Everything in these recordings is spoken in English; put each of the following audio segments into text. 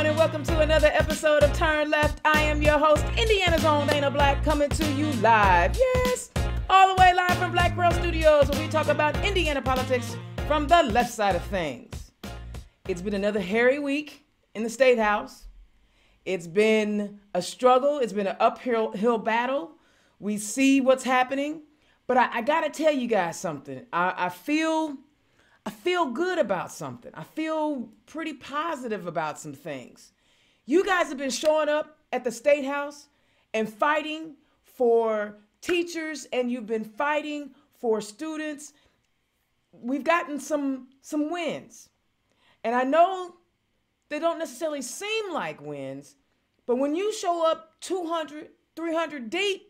everyone, and welcome to another episode of Turn Left. I am your host, Indiana's own Dana Black, coming to you live. Yes, all the way live from Black Pearl Studios, where we talk about Indiana politics from the left side of things. It's been another hairy week in the State House. It's been a struggle. It's been an uphill battle. We see what's happening, but I got to tell you guys something. I feel good about something. I feel pretty positive about some things. You guys have been showing up at the State House and fighting for teachers, and you've been fighting for students. We've gotten some wins. And I know they don't necessarily seem like wins, but when you show up 200, 300 deep,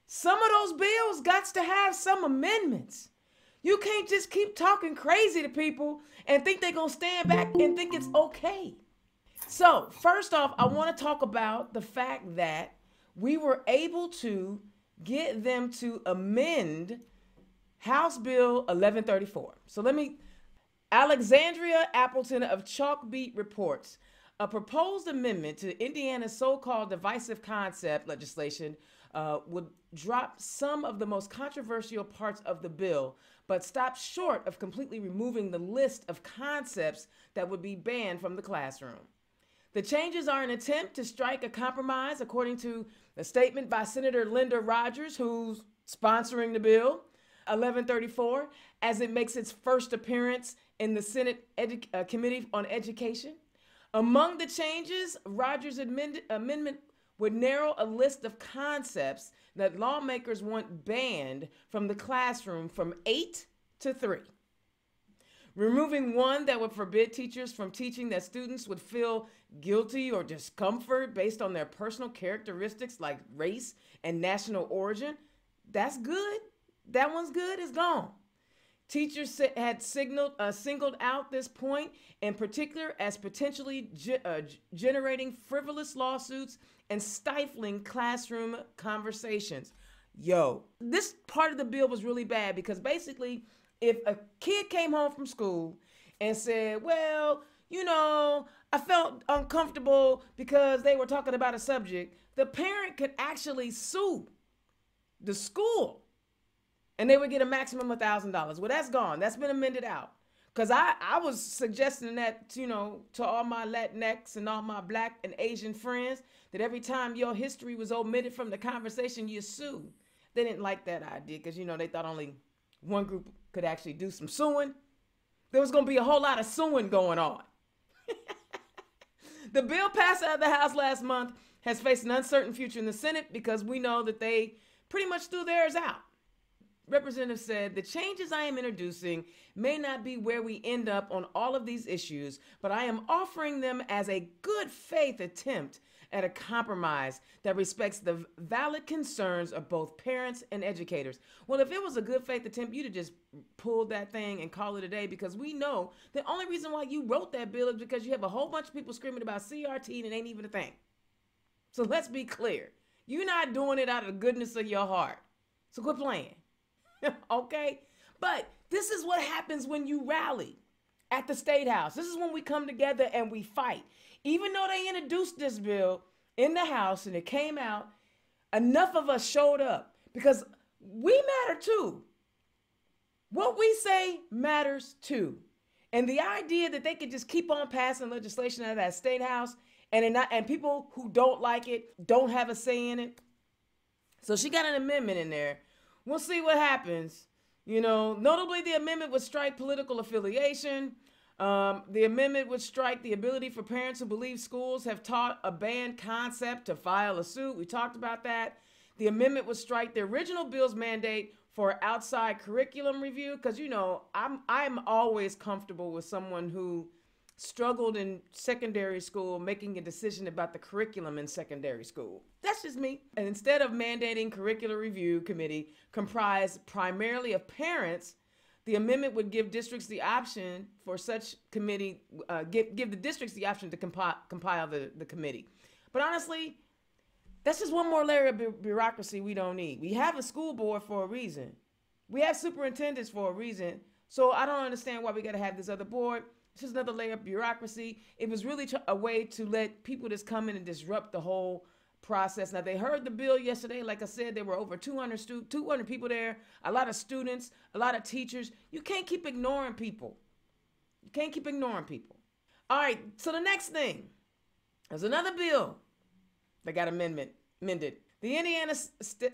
some of those bills got to have some amendments. You can't just keep talking crazy to people and think they're going to stand back and think it's okay. So first off, I want to talk about the fact that we were able to get them to amend House Bill 1134. So Alexandria Appleton of Chalkbeat reports a proposed amendment to Indiana's so-called divisive concept legislation would drop some of the most controversial parts of the bill, but stop short of completely removing the list of concepts that would be banned from the classroom. The changes are an attempt to strike a compromise, according to a statement by Senator Linda Rogers, who's sponsoring the bill 1134, as it makes its first appearance in the Senate Committee on Education. Among the changes, Rogers' amendment would narrow a list of concepts that lawmakers want banned from the classroom from 8 to 3. Removing one that would forbid teachers from teaching that students would feel guilty or discomfort based on their personal characteristics like race and national origin. That's good. That one's good. It's gone. Teachers had singled out this point in particular as potentially generating frivolous lawsuits and stifling classroom conversations. This part of the bill was really bad because basically if a kid came home from school and said, well, I felt uncomfortable because they were talking about a subject, the parent could actually sue the school and they would get a maximum of $1,000. Well, that's gone. That's been amended out. Because I was suggesting that, to all my Latinx and all my Black and Asian friends, that every time your history was omitted from the conversation, you sue. They didn't like that idea because, they thought only one group could actually do some suing. There was going to be a whole lot of suing going on. The bill passed out of the House last month has faced an uncertain future in the Senate because we know that they pretty much threw theirs out. Representative said, the changes I am introducing may not be where we end up on all of these issues, but I am offering them as a good faith attempt at a compromise that respects the valid concerns of both parents and educators. Well, if it was a good faith attempt, you'd have just pulled that thing and call it a day, because we know the only reason why you wrote that bill is because you have a whole bunch of people screaming about CRT and it ain't even a thing. So let's be clear. You're not doing it out of the goodness of your heart. So quit playing. Okay? But this is what happens when you rally at the State House. This is when we come together and we fight. Even though they introduced this bill in the House and it came out, enough of us showed up because we matter too. What we say matters too. And the idea that they could just keep on passing legislation out of that State House and people who don't like it don't have a say in it. So she got an amendment in there. We'll see what happens. Notably, the amendment would strike political affiliation. The amendment would strike the ability for parents who believe schools have taught a banned concept to file a suit. We talked about that. The amendment would strike the original bill's mandate for outside curriculum review, because, I'm always comfortable with someone who struggled in secondary school making a decision about the curriculum in secondary school. That's just me. And instead of mandating curricular review committee comprised primarily of parents, the amendment would give districts the option for such committee, give the districts the option to compile the committee. But honestly, that's just one more layer of bureaucracy we don't need. We have a school board for a reason. We have superintendents for a reason. So I don't understand why we got to have this other board. It's just another layer of bureaucracy. It was really a way to let people just come in and disrupt the whole process. Now, they heard the bill yesterday. Like I said, there were over 200 people there, a lot of students, a lot of teachers. You can't keep ignoring people. You can't keep ignoring people. All right, so the next thing, there's another bill that got amended. The Indiana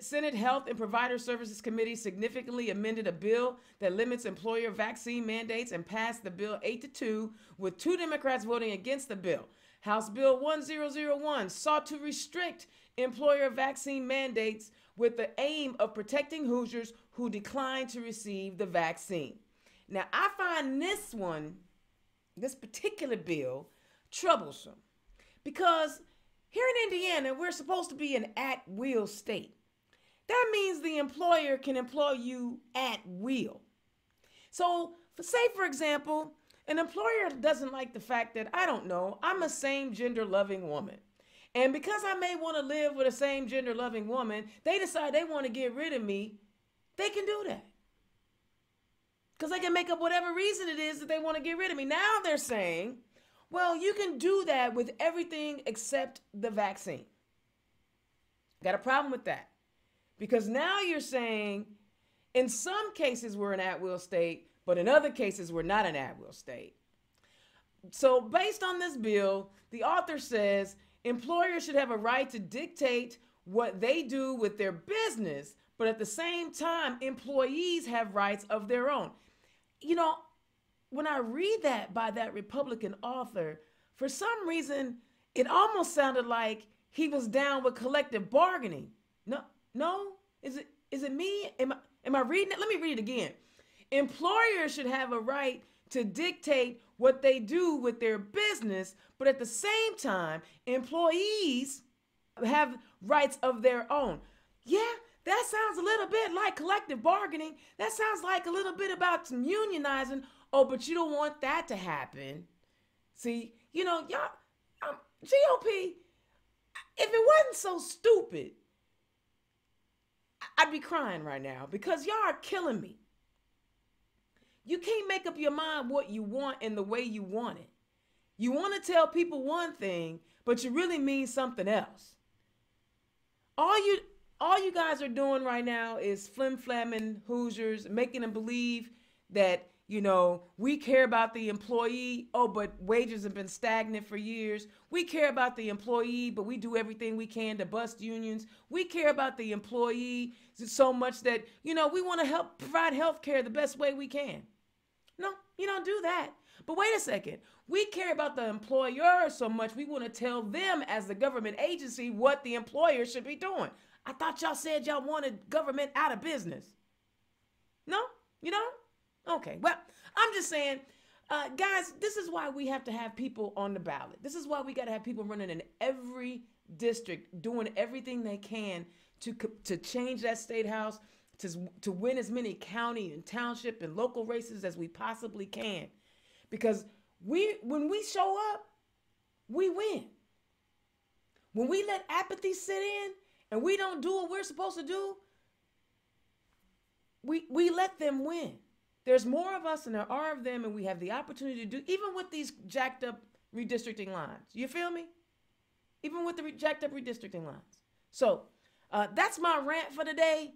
Senate Health and Provider Services Committee significantly amended a bill that limits employer vaccine mandates and passed the bill 8-2, with 2 Democrats voting against the bill. House Bill 1001 sought to restrict employer vaccine mandates with the aim of protecting Hoosiers who declined to receive the vaccine. Now, I find this particular bill, troublesome because here in Indiana, we're supposed to be an at-will state. That means the employer can employ you at will. So, say, for example, an employer doesn't like the fact that, I don't know, I'm a same-gender loving woman. And because I may want to live with a same-gender loving woman, they decide they want to get rid of me. They can do that. Because they can make up whatever reason it is that they want to get rid of me. Now they're saying, well, you can do that with everything except the vaccine. Got a problem with that. Because now you're saying, in some cases we're an at-will state, but in other cases we're not an at-will state. So based on this bill, the author says employers should have a right to dictate what they do with their business, but at the same time, employees have rights of their own. You know, when I read that by that Republican author, for some reason, it almost sounded like he was down with collective bargaining. No, is it me? Am I reading it? Let me read it again. Employers should have a right to dictate what they do with their business, but at the same time, employees have rights of their own. Yeah, that sounds a little bit like collective bargaining. That sounds like a little bit about some unionizing. Oh, but you don't want that to happen. See, you know, y'all, GOP, if it wasn't so stupid, I'd be crying right now because y'all are killing me. You can't make up your mind what you want and the way you want it. You want to tell people one thing, but you really mean something else. All you guys are doing right now is flim-flamming Hoosiers, making them believe that, you know, we care about the employee. Oh, but wages have been stagnant for years. We care about the employee, but we do everything we can to bust unions. We care about the employee so much that, you know, we want to help provide health care the best way we can. No, you don't do that. But wait a second. We care about the employer so much we want to tell them as the government agency what the employer should be doing. I thought y'all said y'all wanted government out of business. No? You don't? Okay, well, I'm just saying, guys, this is why we have to have people on the ballot. This is why we got to have people running in every district, doing everything they can to change that state house, to win as many county and township and local races as we possibly can. Because when we show up, we win. When we let apathy sit in and we don't do what we're supposed to do, we let them win. There's more of us than there are of them, and we have the opportunity to do, even with these jacked up redistricting lines. You feel me? Even with the jacked up redistricting lines. So that's my rant for today.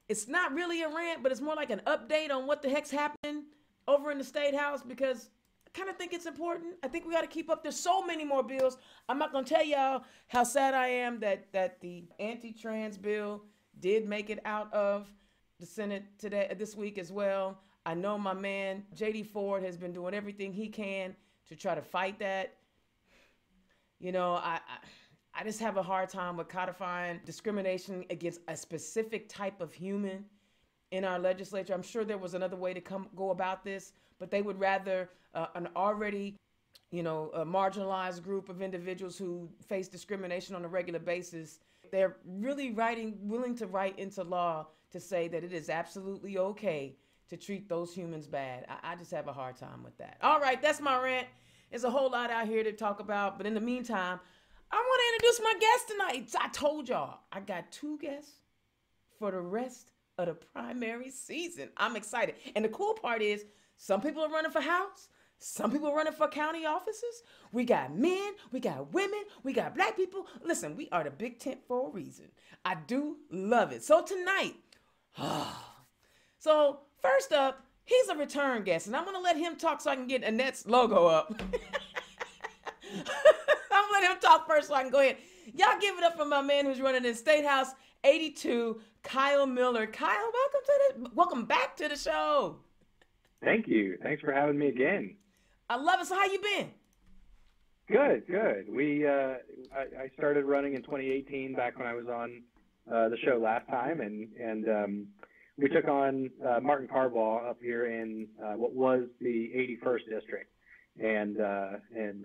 It's not really a rant, but it's more like an update on what the heck's happening over in the State House, because I kind of think it's important. I think we got to keep up. There's so many more bills. I'm not going to tell y'all how sad I am that the anti-trans bill did make it out of the Senate this week as well. I know my man, J.D. Ford, has been doing everything he can to try to fight that. You know, I just have a hard time with codifying discrimination against a specific type of human in our legislature. I'm sure there was another way to go about this, but they would rather an already, a marginalized group of individuals who face discrimination on a regular basis. They're really willing to write into law to say that it is absolutely okay to treat those humans bad. I just have a hard time with that. All right, that's my rant. There's a whole lot out here to talk about, but in the meantime, I want to introduce my guest tonight. I told y'all, I got 2 guests for the rest of the primary season. I'm excited. And the cool part is, some people are running for House, Some people running for county offices. We got men, we got women, we got black people. Listen, we are the big tent for a reason. I do love it. So tonight, so first up, he's a return guest, and I'm gonna let him talk so I can get Annette's logo up. I'm gonna let him talk first so I can go ahead. Y'all give it up for my man who's running in State House 82, Kyle Miller. Kyle, welcome back to the show. Thank you. Thanks for having me again. I love it. So how you been? Good. I started running in 2018 back when I was on the show last time, and we took on Martin Carbaugh up here in what was the 81st district, and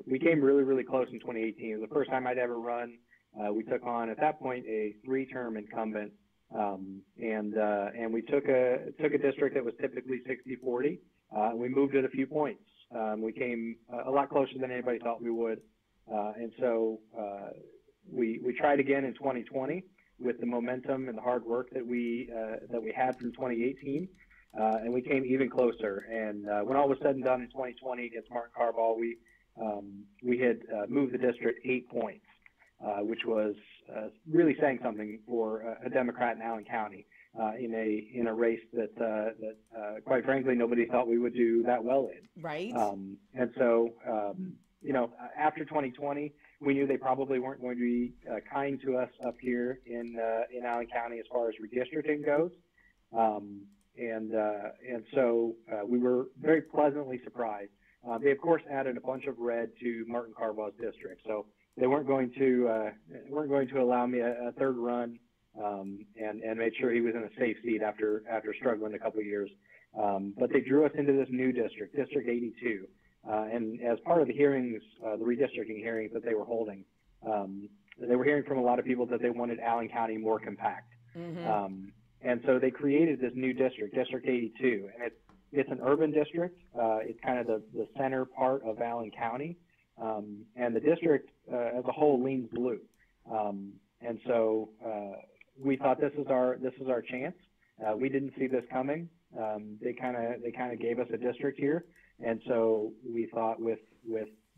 we came really close in 2018. It was the first time I'd ever run. We took on at that point a 3-term incumbent, and we took a district that was typically 60-40. We moved it a few points. We came a lot closer than anybody thought we would, and so we tried again in 2020 with the momentum and the hard work that we had from 2018, and we came even closer. And when all was said and done in 2020 against Martin Carbaugh, we had moved the district 8 points, which was really saying something for a Democrat in Allen County in a race that quite frankly nobody thought we would do that well in. Right. And so after 2020, we knew they probably weren't going to be kind to us up here in Allen County as far as redistricting goes. And so we were very pleasantly surprised. They of course added a bunch of red to Martin Carbaugh's district, so they weren't going to allow me a third run, and made sure he was in a safe seat after struggling a couple of years. But they drew us into this new district, District 82, and as part of the hearings, the redistricting hearings that they were holding, they were hearing from a lot of people that they wanted Allen County more compact. Mm-hmm. And so they created this new district, District 82, and it's an urban district. It's kind of the center part of Allen County, and the district as a whole leans blue. And so we thought this is our chance. We didn't see this coming. They kind of gave us a district here, and so we thought with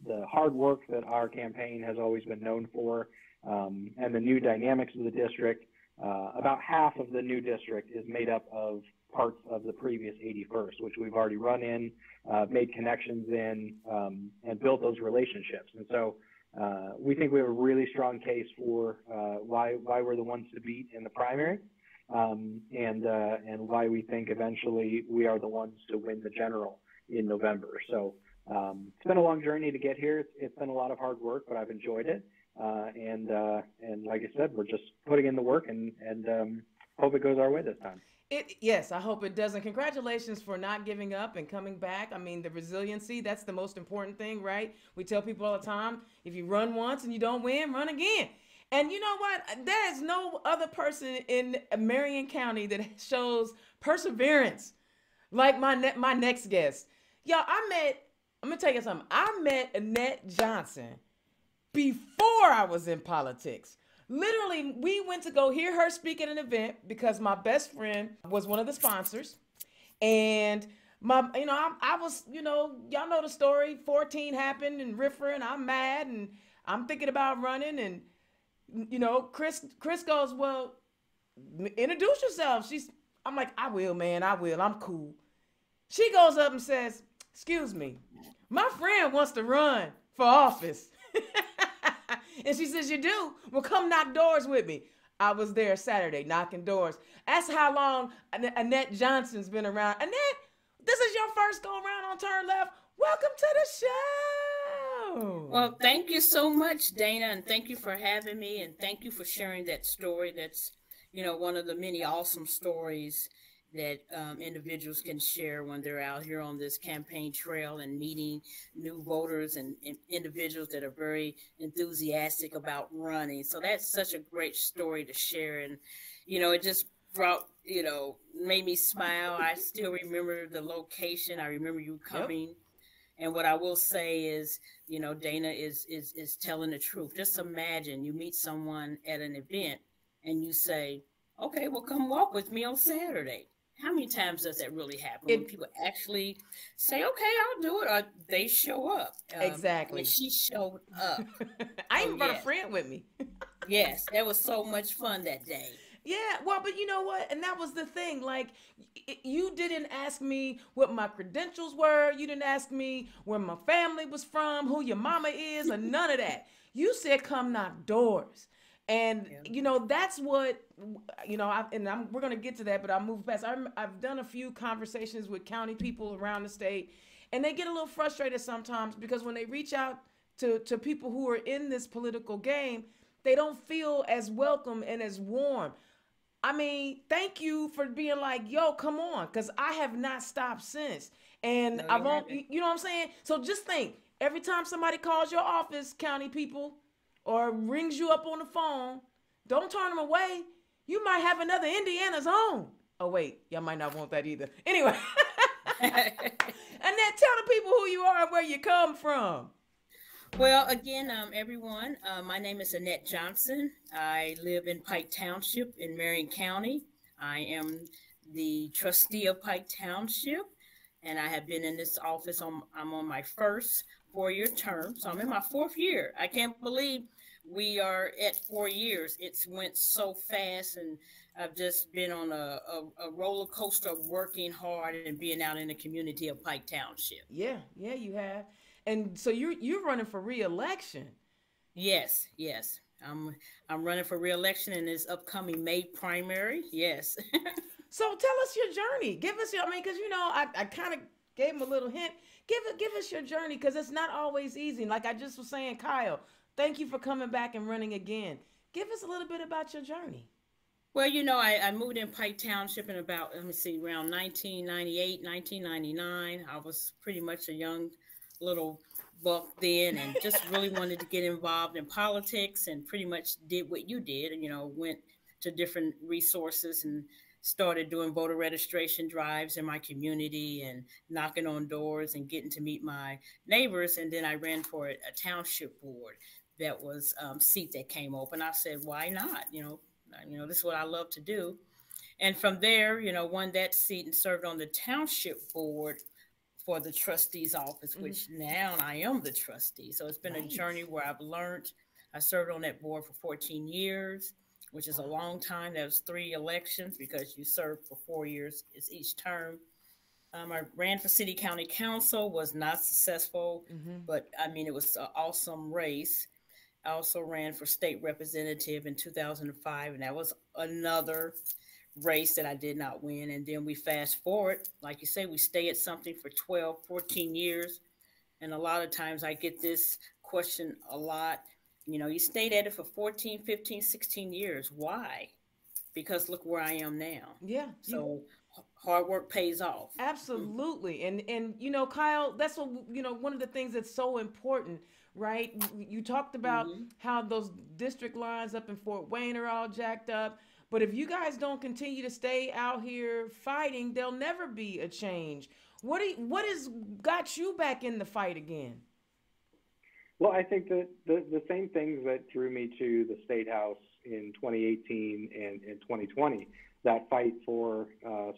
the hard work that our campaign has always been known for, and the new dynamics of the district. About half of the new district is made up of parts of the previous 81st, which we've already run in, made connections in, and built those relationships. And so we think we have a really strong case for why we're the ones to beat in the primary, and why we think eventually we are the ones to win the general in November. So it's been a long journey to get here. It's been a lot of hard work, but I've enjoyed it. And like I said, we're just putting in the work and hope it goes our way this time. Yes, I hope it does. And congratulations for not giving up and coming back. I mean, the resiliency, that's the most important thing, right? We tell people all the time, if you run once and you don't win, run again. And you know what? There is no other person in Marion County that shows perseverance like my next guest. Y'all, I'm going to tell you something. I met Annette Johnson before I was in politics. Literally, we went to go hear her speak at an event because my best friend was one of the sponsors. And I was, y'all know the story. 14 happened in Riffer, and I'm mad, and I'm thinking about running. And, Chris goes, well, introduce yourself. I'm like, I will, man. I will. I'm cool. She goes up and says, excuse me, my friend wants to run for office. And she says, you do? Well, come knock doors with me. I was there Saturday knocking doors. That's how long Annette Johnson's been around. Annette, this is your first go around on Turn Left. Welcome to the show. Well, thank you so much, Dana, and thank you for having me, and thank you for sharing that story. That's, one of the many awesome stories that individuals can share when they're out here on this campaign trail and meeting new voters and individuals that are very enthusiastic about running. So that's such a great story to share. And, it just brought, made me smile. I still remember the location. I remember you coming. Yep. And what I will say is, Dana is telling the truth. Just imagine you meet someone at an event and you say, okay, well, come walk with me on Saturday. how many times does that really happen when It people actually say, "Okay, I'll do it," or they show up? And exactly. she showed up. I Oh even brought a yes, friend with me. yes, that was so much fun that day. Yeah, well, but you know what? And that was the thing. Like, you didn't ask me what my credentials were. You didn't ask me where my family was from, who your mama is, or none of that. You said, come knock doors. And, Yeah. that's what, we're going to get to that, but I'll move past. I've done a few conversations with county people around the state, and they get a little frustrated sometimes because when they reach out to people who are in this political game, they don't feel as welcome and as warm. I mean, thank you for being like, yo, come on, because I have not stopped since. And No, I've you on, haven't. you know what I'm saying? So just think, every time somebody calls your office, county people, or rings you up on the phone, don't turn them away. You might have another Indiana's own. Oh wait, y'all might not want that either. Anyway, Annette, tell the people who you are and where you come from. Well, again, everyone, my name is Annette Johnson. I live in Pike Township in Marion County. I am the trustee of Pike Township, and I have been in this office. I'm on my first 4-year term, so I'm in my fourth year. I can't believe we are at 4 years. It's went so fast, and I've just been on a roller coaster of working hard and being out in the community of Pike Township. Yeah, yeah, you have. And so you're running for re-election. Yes, yes. I'm running for reelection in this upcoming May primary. Yes. So tell us your journey. Give us your, I mean, because I kind of gave him a little hint. Give us your journey because it's not always easy. Like I just was saying, Kyle, thank you for coming back and running again. Give us a little bit about your journey. Well, I moved in Pike Township in about, let me see, around 1998, 1999. I was pretty much a young little buck then and just really wanted to get involved in politics and pretty much did what you did and, went to different resources and started doing voter registration drives in my community and knocking on doors and getting to meet my neighbors. And then I ran for a township board that was seat that came open. I said, why not? This is what I love to do. And from there, won that seat and served on the township board for the trustee's office, which now I am the trustee. So it's been a journey Nice. where I've learned. I served on that board for 14 years, which is a long time. That was 3 elections because you serve for 4 years is each term. I ran for city county council, was not successful, Mm-hmm. but I mean, it was an awesome race. I also ran for state representative in 2005, and that was another race that I did not win. And then we fast forward, like you say, we stay at something for 12, 14 years. And a lot of times I get this question a lot. You stayed at it for 14, 15, 16 years. Why? Because look where I am now. Yeah, you So hard work pays off. absolutely. And Kyle, that's what one of the things that's so important, right? You talked about Mm-hmm. how those district lines up in Fort Wayne are all jacked up. But if you guys don't continue to stay out here fighting, there'll never be a change. What has got you back in the fight again? Well, I think that the same things that drew me to the State House in 2018 and in 2020, that fight for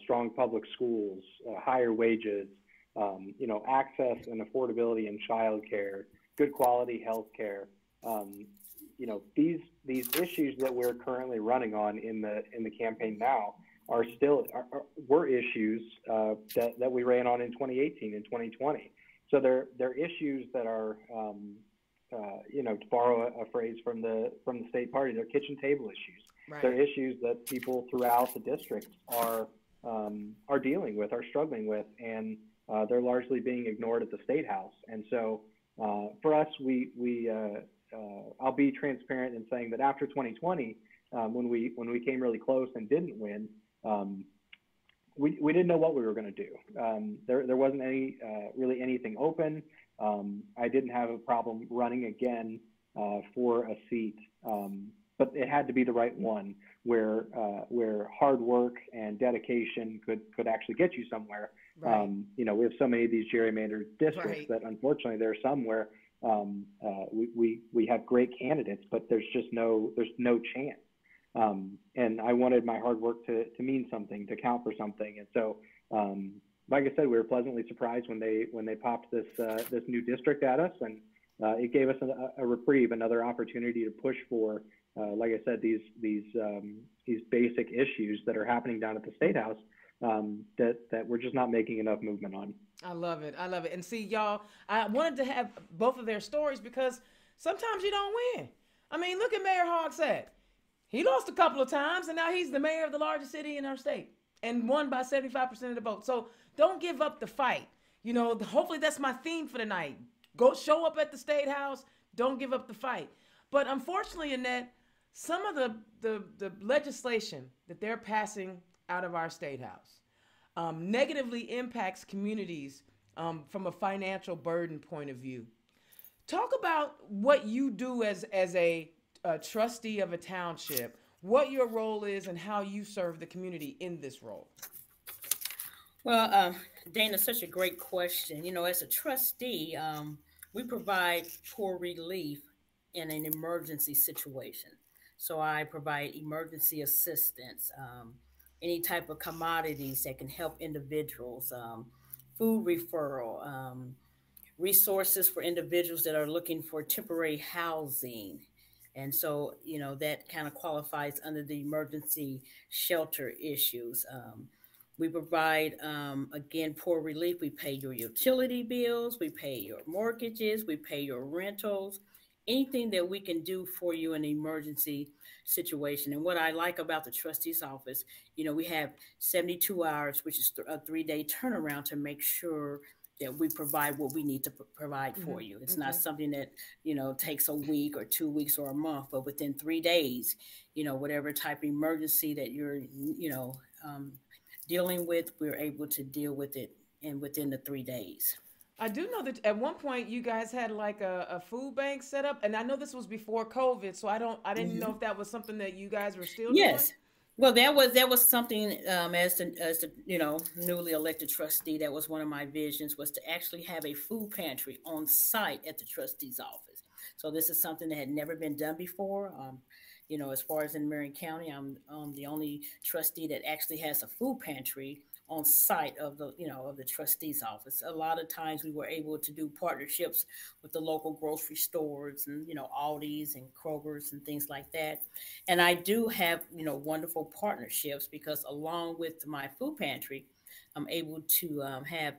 strong public schools, higher wages, access and affordability in childcare, good quality health care. These issues that we're currently running on in the campaign now are still were issues that we ran on in 2018 and 2020. So they're issues that are to borrow a phrase from the state party, they're kitchen table issues. Right. They're issues that people throughout the district are dealing with, are struggling with, and they're largely being ignored at the state house. And so for us, I'll be transparent in saying that after 2020, when we came really close and didn't win, we didn't know what we were going to do. There wasn't really anything open. I didn't have a problem running again for a seat, but it had to be the right one where hard work and dedication could actually get you somewhere. Right. We have so many of these gerrymandered districts Right. that unfortunately there are some where we have great candidates, but there's no chance. And I wanted my hard work to mean something, to count for something. And so, like I said, we were pleasantly surprised when they popped this new district at us, and it gave us a reprieve, another opportunity to push for, like I said, these basic issues that are happening down at the State House, that we're just not making enough movement on. I love it. I love it. And see, y'all, I wanted to have both of their stories because sometimes you don't win. I mean, look at Mayor Hogsett. He lost a couple of times, and now he's the mayor of the largest city in our state and won by 75% of the vote. So don't give up the fight. You know, hopefully that's my theme for tonight. Go show up at the State House. Don't give up the fight. But unfortunately, Annette, some of the legislation that they're passing out of our State House negatively impacts communities from a financial burden point of view. Talk about what you do as a trustee of a township, what your role is, and how you serve the community in this role. Well, Dana, such a great question. You know, as a trustee, we provide poor relief in an emergency situation. So I provide emergency assistance, any type of commodities that can help individuals, food referral, resources for individuals that are looking for temporary housing. And so, you know, that kind of qualifies under the emergency shelter issues. We provide, again, poor relief. We pay your utility bills, we pay your mortgages, we pay your rentals, anything that we can do for you in an emergency situation. And what I like about the trustee's office, you know, we have 72 hours, which is a 3-day turnaround to make sure that we provide what we need to provide for you. It's not something that, you know, takes a week or 2 weeks or a month, but within 3 days, you know, whatever type of emergency that you're, you know, dealing with, we're able to deal with it and within the 3 days. I do know that at one point you guys had like a food bank set up, and I know this was before COVID, so I didn't know if that was something that you guys were still doing. Yes. Well, that was something, as the you know, newly elected trustee, that was one of my visions, was to actually have a food pantry on site at the trustee's office. So this is something that had never been done before. You know, as far as in Marion County, I'm the only trustee that actually has a food pantry on site of the, you know, of the trustee's office. A lot of times we were able to do partnerships with the local grocery stores and, you know, Aldi's and Kroger's and things like that. And I do have, you know, wonderful partnerships because along with my food pantry, I'm able to have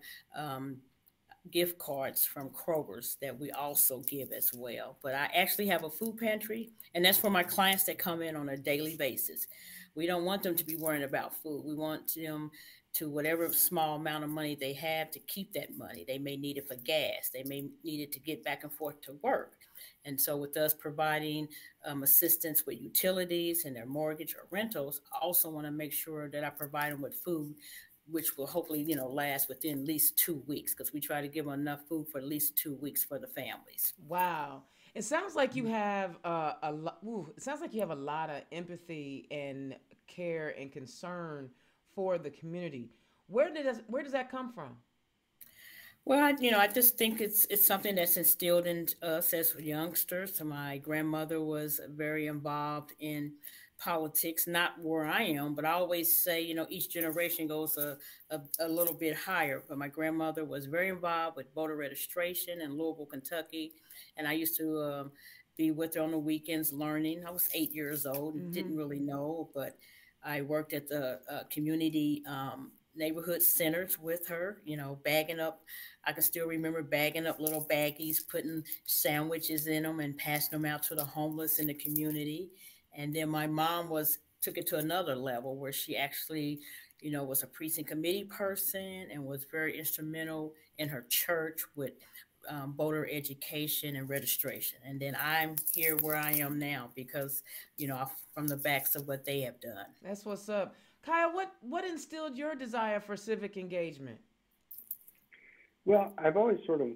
gift cards from Kroger's that we also give as well. But I actually have a food pantry, and that's for my clients that come in on a daily basis. We don't want them to be worrying about food. We want them to, whatever small amount of money they have, to keep that money. They may need it for gas. They may need it to get back and forth to work. And so with us providing assistance with utilities and their mortgage or rentals, I also want to make sure that I provide them with food, which will hopefully, you know, last within at least 2 weeks, because we try to give them enough food for at least 2 weeks for the families. Wow. It sounds like you have it sounds like you have a lot of empathy and care and concern for the community. Where does that come from? Well, I just think it's something that's instilled in us as youngsters. So my grandmother was very involved in politics, not where I am, but I always say, you know, each generation goes a little bit higher. But my grandmother was very involved with voter registration in Louisville, Kentucky. And I used to be with her on the weekends learning. I was 8 years old and didn't really know, but I worked at the community neighborhood centers with her, you know, bagging up. I can still remember bagging up little baggies, putting sandwiches in them and passing them out to the homeless in the community. And then my mom took it to another level where she actually, you know, was a precinct committee person and was very instrumental in her church with voter education and registration. And then I'm here where I am now because, you know, from the backs of what they have done. That's what's up. Kyle, what instilled your desire for civic engagement? Well, I've always sort of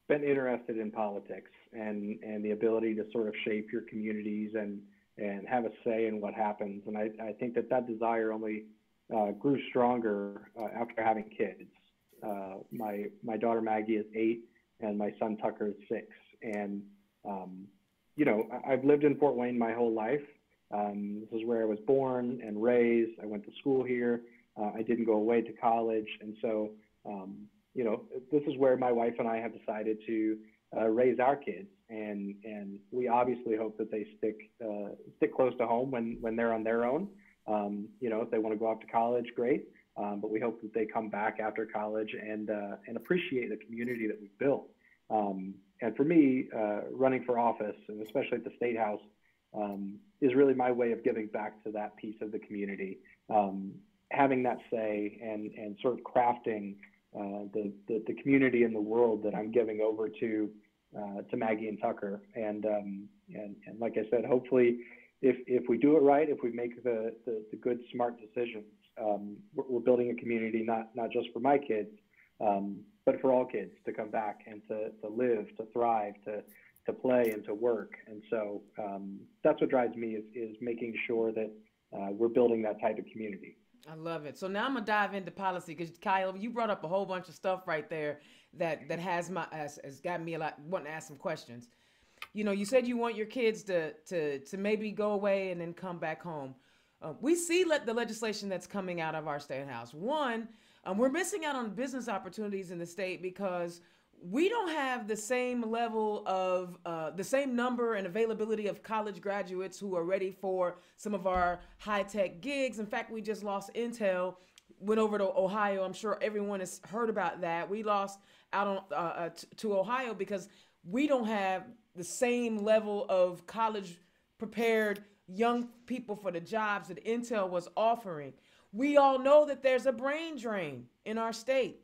been interested in politics and the ability to sort of shape your communities and have a say in what happens. And I think that desire only grew stronger after having kids. My daughter Maggie is 8 and my son Tucker is 6. And, you know, I've lived in Fort Wayne my whole life. This is where I was born and raised. I went to school here. I didn't go away to college. And so, this is where my wife and I have decided to raise our kids. And we obviously hope that they stick close to home when they're on their own. If they want to go off to college, great. But we hope that they come back after college and appreciate the community that we've built. And for me, running for office, and especially at the State House, is really my way of giving back to that piece of the community, having that say and sort of crafting the community and the world that I'm giving over to Maggie and Tucker. And like I said, hopefully, if we do it right, if we make the good, smart decisions, we're building a community not just for my kids, but for all kids to come back and to live, to thrive, to play and to work. And so that's what drives me is making sure that we're building that type of community. I love it. So now I'm gonna dive into policy because Kyle, you brought up a whole bunch of stuff right there that has got me a lot wanting to ask some questions. You said you want your kids to maybe go away and then come back home. We see the legislation that's coming out of our state house. One, we're missing out on business opportunities in the state because we don't have the same level of the same number and availability of college graduates who are ready for some of our high-tech gigs. In fact, we just lost Intel, went over to Ohio. I'm sure everyone has heard about that. We lost out on to Ohio because we don't have the same level of college prepared young people for the jobs that Intel was offering. We all know that there's a brain drain in our state.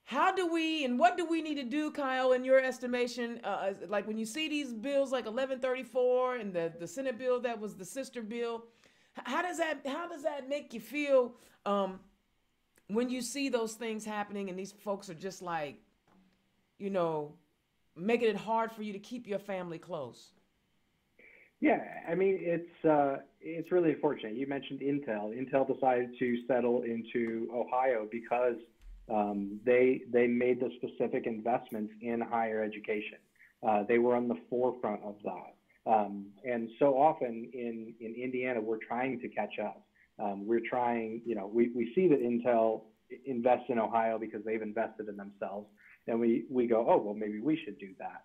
How do we and what do we need to do, Kyle, in your estimation? Like when you see these bills like 1134 and the Senate bill that was the sister bill, how does that make you feel when you see those things happening and these folks are just like, making it hard for you to keep your family close? Yeah, I mean, it's really unfortunate. You mentioned Intel. Intel decided to settle into Ohio because they made the specific investments in higher education. They were on the forefront of that. And so often in Indiana, we're trying to catch up. We're trying, we see that Intel invests in Ohio because they've invested in themselves. And we go, oh, well, maybe we should do that.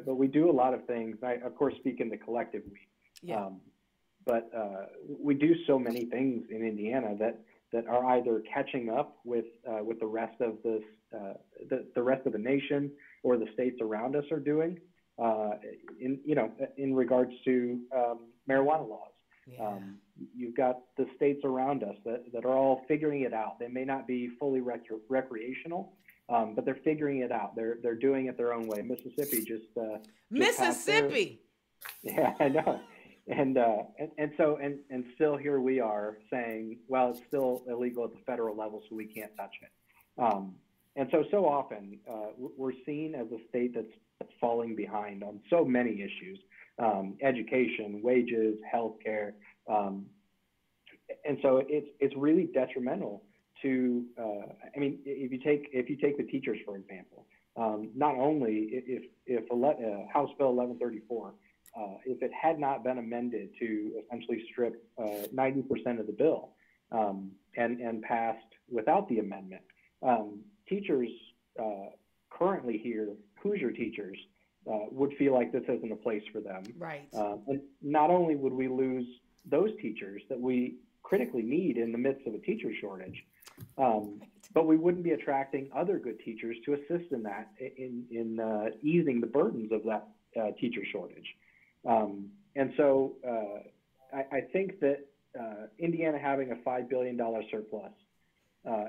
But we do a lot of things. I, of course, speak in the collective we. Yeah. But we do so many things in Indiana that are either catching up with the rest of the rest of the nation or the states around us are doing. In regards to marijuana laws. Yeah. You've got the states around us that are all figuring it out. They may not be fully recreational, but they're figuring it out. They're doing it their own way. Mississippi just Mississippi. Yeah, I know. And still here we are saying, well, it's still illegal at the federal level, so we can't touch it. And so often we're seen as a state that's falling behind on so many issues, education, wages, healthcare. And so it's really detrimental to, if you take the teachers, for example, not only if House Bill 1134, if it had not been amended to essentially strip 90% of the bill and passed without the amendment, teachers currently here, Hoosier teachers, would feel like this isn't a place for them. Right. And not only would we lose those teachers that we critically need in the midst of a teacher shortage, but we wouldn't be attracting other good teachers to assist in that, in easing the burdens of that teacher shortage. And so I think that Indiana having a $5 billion surplus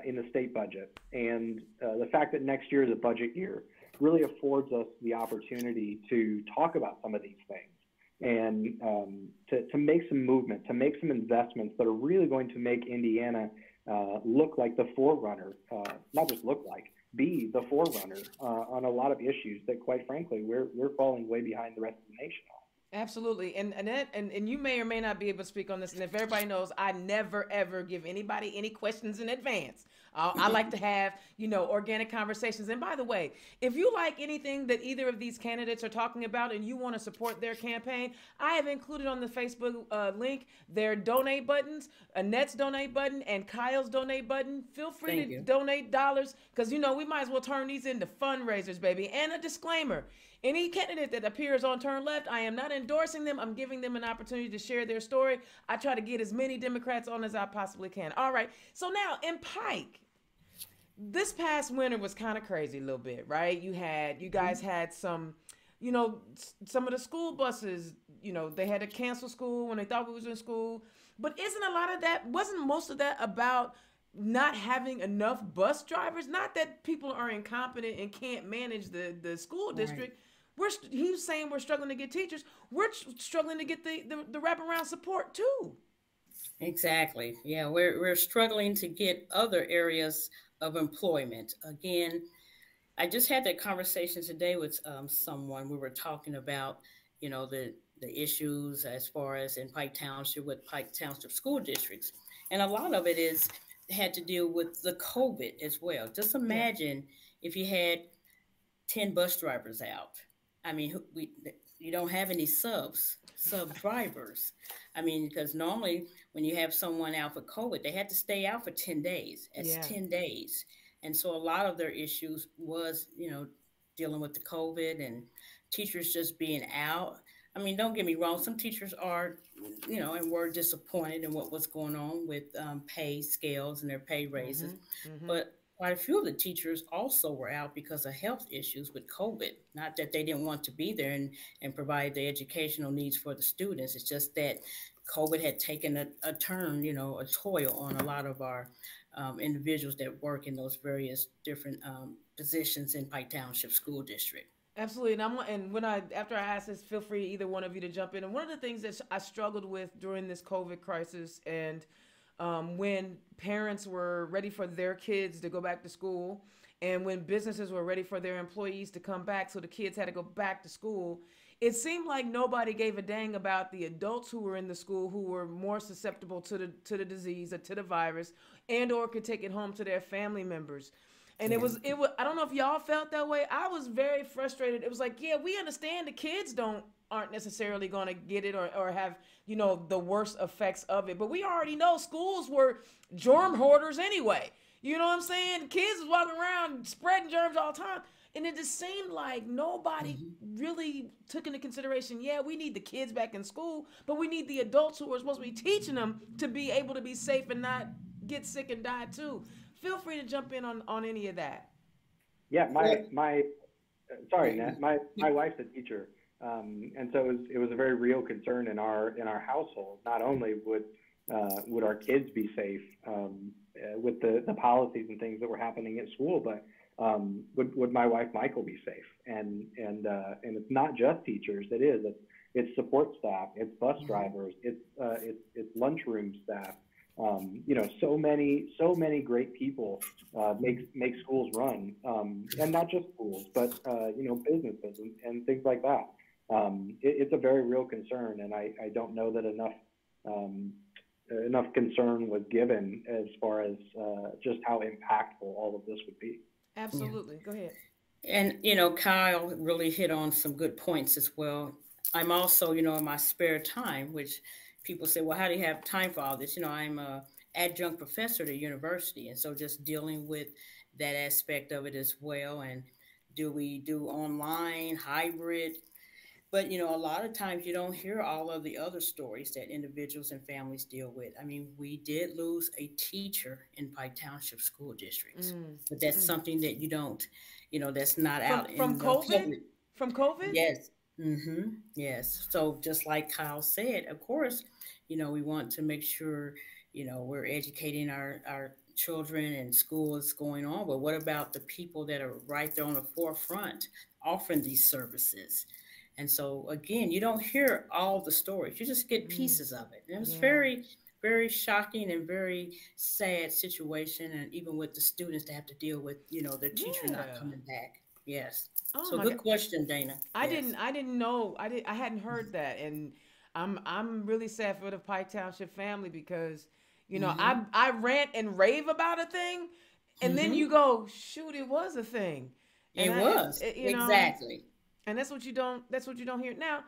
in the state budget, and the fact that next year is a budget year, really affords us the opportunity to talk about some of these things and to make some movement, to make some investments that are really going to make Indiana look like the forerunner, not just look like, be the forerunner on a lot of issues that, quite frankly, we're falling way behind the rest of the nation on. Absolutely. And Annette, and you may or may not be able to speak on this. And if everybody knows, I never, ever give anybody any questions in advance. I like to have, organic conversations. And by the way, if you like anything that either of these candidates are talking about and you want to support their campaign, I have included on the Facebook link their donate buttons, Annette's donate button and Kyle's donate button. Feel free Thank to you. donate dollars because, we might as well turn these into fundraisers, baby. And a disclaimer. Any candidate that appears on Turn Left, I am not endorsing them. I'm giving them an opportunity to share their story. I try to get as many Democrats on as I possibly can. All right. So now in Pike, this past winter was kind of crazy a little bit, right? You guys had some, some of the school buses, they had to cancel school when they thought we was in school. But isn't a lot of that, wasn't most of that about not having enough bus drivers? Not that people are incompetent and can't manage the school Right. district. He's saying we're struggling to get teachers. We're struggling to get the wraparound support too. Exactly. Yeah, we're struggling to get other areas of employment. Again, I just had that conversation today with someone. We were talking about, the issues as far as in Pike Township with Pike Township school districts, and a lot of it is had to deal with the COVID as well. Just Yeah. imagine if you had 10 bus drivers out. I mean, you don't have any sub drivers. I mean, because normally when you have someone out for COVID, they had to stay out for 10 days. It's Yeah. 10 days. And so a lot of their issues was, dealing with the COVID and teachers just being out. I mean, don't get me wrong, some teachers are, and were disappointed in what was going on with pay scales and their pay raises. Mm-hmm. Mm-hmm. But quite a few of the teachers also were out because of health issues with COVID. Not that they didn't want to be there and provide the educational needs for the students. It's just that COVID had taken a turn, a toll on a lot of our individuals that work in those various different positions in Pike Township School District. Absolutely, and when after I ask this, feel free either one of you to jump in. And one of the things that I struggled with during this COVID crisis, and when parents were ready for their kids to go back to school, and when businesses were ready for their employees to come back, so the kids had to go back to school. It seemed like nobody gave a dang about the adults who were in the school who were more susceptible to the disease or to the virus, and or could take it home to their family members. And Yeah. it was I don't know if y'all felt that way. I was very frustrated. It was like, yeah, we understand the kids aren't necessarily going to get it or have, the worst effects of it. But we already know schools were germ hoarders anyway. You know what I'm saying? Kids was walking around spreading germs all the time. And it just seemed like nobody Mhm. really took into consideration, yeah, we need the kids back in school, but we need the adults who are supposed to be teaching them to be able to be safe and not get sick and die too. Feel free to jump in on any of that. Yeah, Well, my sorry, mhm. Nat. My wife's a teacher, and so it was a very real concern in our household. Not only would our kids be safe with the policies and things that were happening at school, but would my wife Michael be safe? And it's not just teachers. It's support staff, it's bus Mhm. drivers, it's lunchroom staff. So many great people make schools run, and not just schools, but businesses and things like that. It's a very real concern, and I don't know that um, enough concern was given as far as just how impactful all of this would be. Yeah. Absolutely. Go ahead. And, Kyle really hit on some good points as well. I'm also, in my spare time, which people say, well, how do you have time for all this? I'm a adjunct professor at a university. And so just dealing with that aspect of it as well. And do we do online, hybrid? But a lot of times you don't hear all of the other stories that individuals and families deal with. I mean, we did lose a teacher in Pike Township school districts, Mm, but that's mm. something that you don't, that's not From out from in the COVID? public. From COVID? Yes. Yes. So just like Kyle said, of course, we want to make sure, we're educating our children and school is going on. But what about the people that are right there on the forefront offering these services? And so again, you don't hear all the stories. You just get Mm, pieces of it. And it was yeah. very, very shocking and very sad situation. And even with the students to have to deal with, their teacher not Yeah. coming back. Yes. Oh So my good God. question, Dana. Yes. I didn't know. I hadn't heard that, and I'm really sad for the Pike Township family because, Mm-hmm. I rant and rave about a thing, And then you go, shoot, it was a thing. And It was you know, exactly. and that's what you don't hear. Now,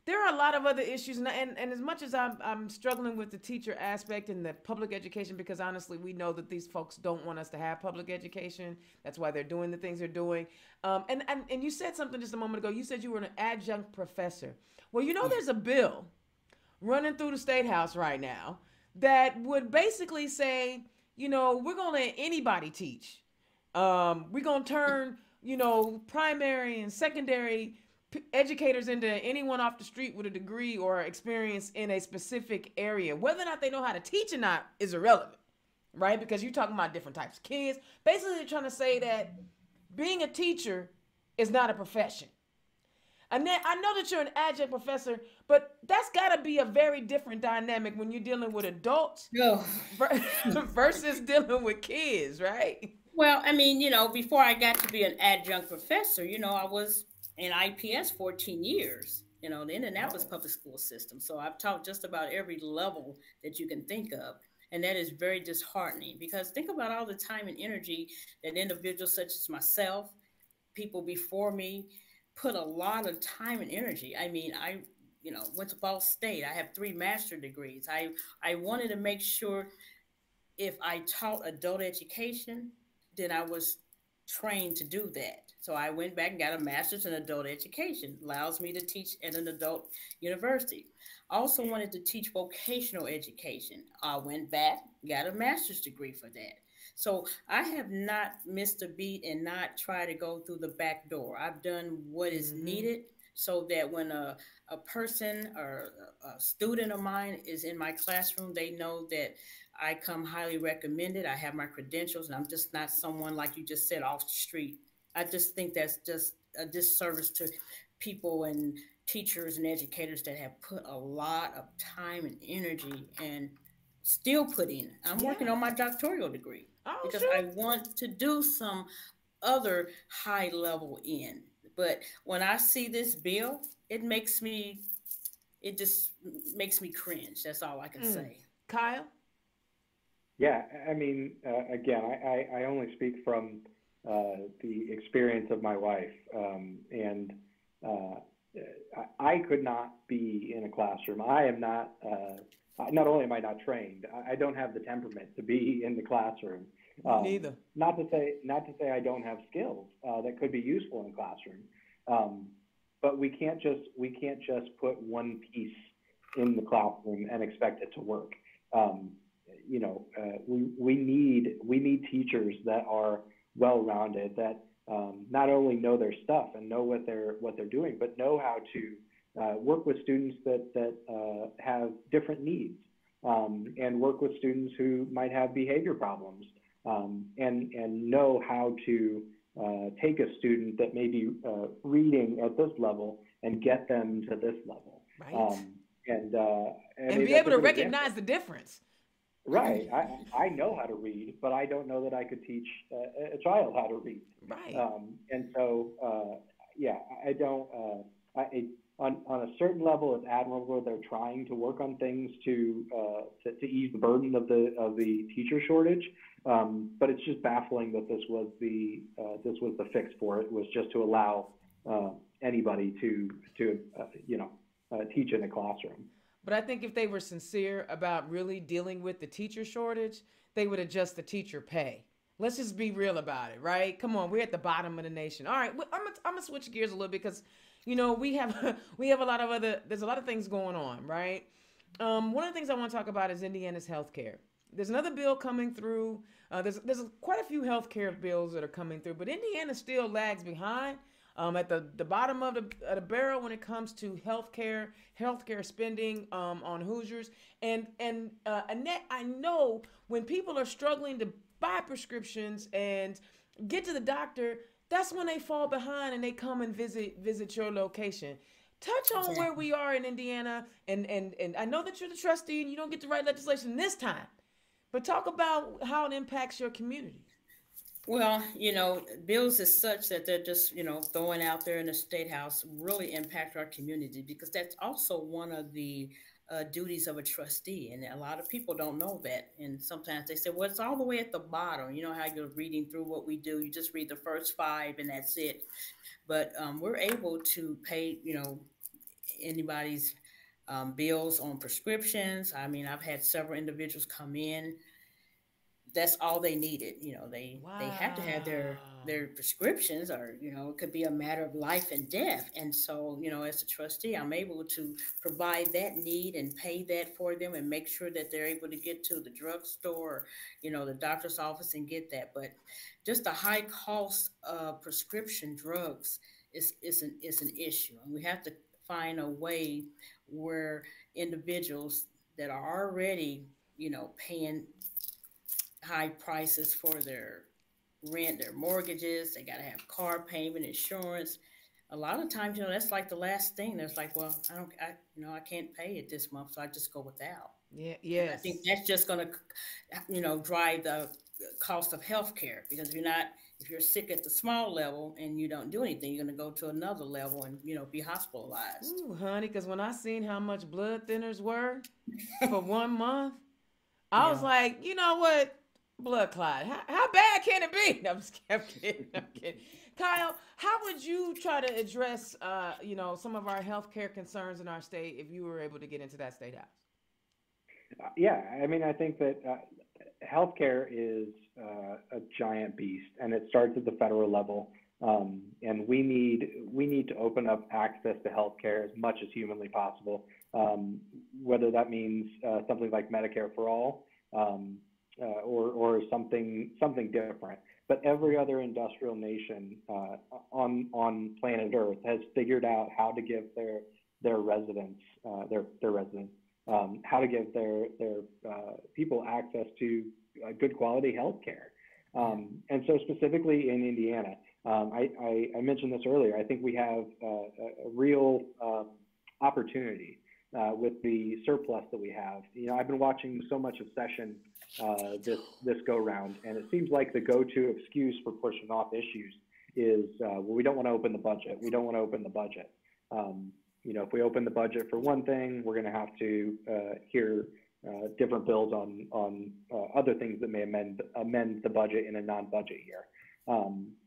there are a lot of other issues, and as much as I'm struggling with the teacher aspect and the public education, because honestly, we know that these folks don't want us to have public education. That's why they're doing the things they're doing. And you said something just a moment ago. You said you were an adjunct professor. Well, you know, Yeah. there's a bill running through the state house right now that would basically say, you know, we're gonna let anybody teach. We're gonna turn, you know, primary and secondary educators into anyone off the street with a degree or experience in a specific area. Whether or not they know how to teach or not is irrelevant, right? Because you're talking about different types of kids. Basically, they're trying to say that being a teacher is not a profession. Annette, I know that you're an adjunct professor, but that's got to be a very different dynamic when you're dealing with adults Oh. versus dealing with kids, right? Well, I mean, before I got to be an adjunct professor, I was in IPS 14 years, the Indianapolis Oh. public school system. So I've taught just about every level that you can think of. And that is very disheartening because think about all the time and energy that individuals such as myself, people before me, put a lot of time and energy. I mean, I went to Ball State. I have 3 master degrees. I wanted to make sure if I taught adult education, then I was trained to do that. So I went back and got a master's in adult education, allows me to teach at an adult university. Also wanted to teach vocational education. I went back, got a master's degree for that. So I have not missed a beat and not tried to go through the back door. I've done what is Mm-hmm. needed so that when a person or a student of mine is in my classroom, they know that I come highly recommended. I have my credentials, and I'm just not someone like you just said off the street. I just think that's just a disservice to people and teachers and educators that have put a lot of time and energy and still putting. I'm working Yeah. on my doctoral degree Oh, because I sure. want to do some other high level in. But when I see this bill, it just makes me cringe. That's all I can Mm. say. Kyle? Yeah, I mean, again, I only speak from the experience of my wife, and uh, I could not be in a classroom. I am not. Not only am I not trained, I don't have the temperament to be in the classroom. Me neither. Not to say I don't have skills that could be useful in the classroom, um, but we can't just put one piece in the classroom and expect it to work. Um, we need teachers that are well rounded, that not only know their stuff and know what they're doing, but know how to work with students that have different needs, and work with students who might have behavior problems, and know how to take a student that may be reading at this level and get them to this level. Right. Um, and I And mean, be that's able a to good example. recognize the difference. Right. I know how to read, but I don't know that I could teach a child how to read. Right. And so, yeah, I don't. On a certain level, it's admirable they're trying to work on things to ease the burden of the teacher shortage. But it's just baffling that this was the fix for it, was just to allow anybody to teach in a classroom. But I think if they were sincere about really dealing with the teacher shortage, they would adjust the teacher pay. Let's just be real about it, right? Come on, we're at the bottom of the nation. All right, I'm gonna switch gears a little bit because, we have we have a lot of there's a lot of things going on, right? One of the things I want to talk about is Indiana's healthcare. There's another bill coming through. There's quite a few healthcare bills that are coming through, but Indiana still lags behind. At the bottom of the barrel when it comes to healthcare spending on Hoosiers. And Annette, I know when people are struggling to buy prescriptions and get to the doctor, that's when they fall behind and they come and visit your location. Touch on where Exactly. we are in Indiana, and I know that you're the trustee and you don't get to write legislation this time, but talk about how it impacts your community. Well, bills as such that they're just, throwing out there in the state house really impact our community because that's also one of the duties of a trustee, and a lot of people don't know that. And sometimes they say, "Well, it's all the way at the bottom." You know how you're reading through what we do; you just read the first five, and that's it. But we're able to pay, anybody's bills on prescriptions. I mean, I've had several individuals come in, that's all they needed. They have to have Wow. their prescriptions, or it could be a matter of life and death. And so, as a trustee, I'm able to provide that need and pay that for them, and make sure that they're able to get to the drugstore, the doctor's office, and get that. But just the high cost of prescription drugs is an issue, and we have to find a way where individuals that are already paying high prices for their rent, their mortgages. They got to have car payment, insurance. A lot of times, that's like the last thing. There's like, well, I can't pay it this month, so I just go without. Yeah. And I think Yes. that's just going to, drive the cost of health care, because if you're sick at the small level and you don't do anything, you're going to go to another level and, be hospitalized. Ooh, honey, because when I seen how much blood thinners were for 1 month, I was Yeah. like, you know what? Blood clot. How bad can it be? No, I'm kidding. I'm kidding. Kyle, how would you try to address, some of our healthcare concerns in our state if you were able to get into that state house? Yeah, I mean, I think that healthcare is a giant beast, and it starts at the federal level. And we need to open up access to healthcare as much as humanly possible. Whether that means something like Medicare for all, or something different. But every other industrial nation on planet Earth has figured out how to give their residents their residents how to give their people access to good quality health care. And so specifically in Indiana, I mentioned this earlier. I think we have a real opportunity with the surplus that we have. I've been watching so much of session this go round, and it seems like the go-to excuse for pushing off issues is, well, we don't want to open the budget. We don't want to open the budget. If we open the budget for one thing, we're going to have to hear different bills on other things that may amend the budget in a non-budget year.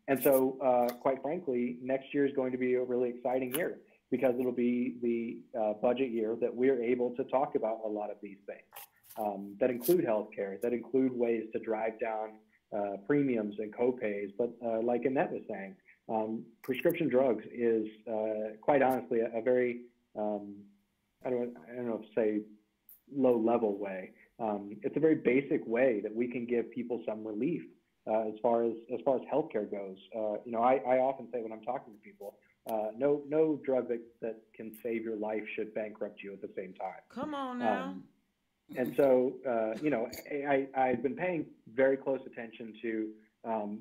And so, quite frankly, next year is going to be a really exciting year, because it'll be the budget year that we're able to talk about a lot of these things that include healthcare, that include ways to drive down premiums and copays. But like Annette was saying, prescription drugs is quite honestly a very I don't know if to say low level way. It's a very basic way that we can give people some relief as far as healthcare goes. I often say when I'm talking to people, no drug that can save your life should bankrupt you at the same time. Come on now. And so, I've been paying very close attention to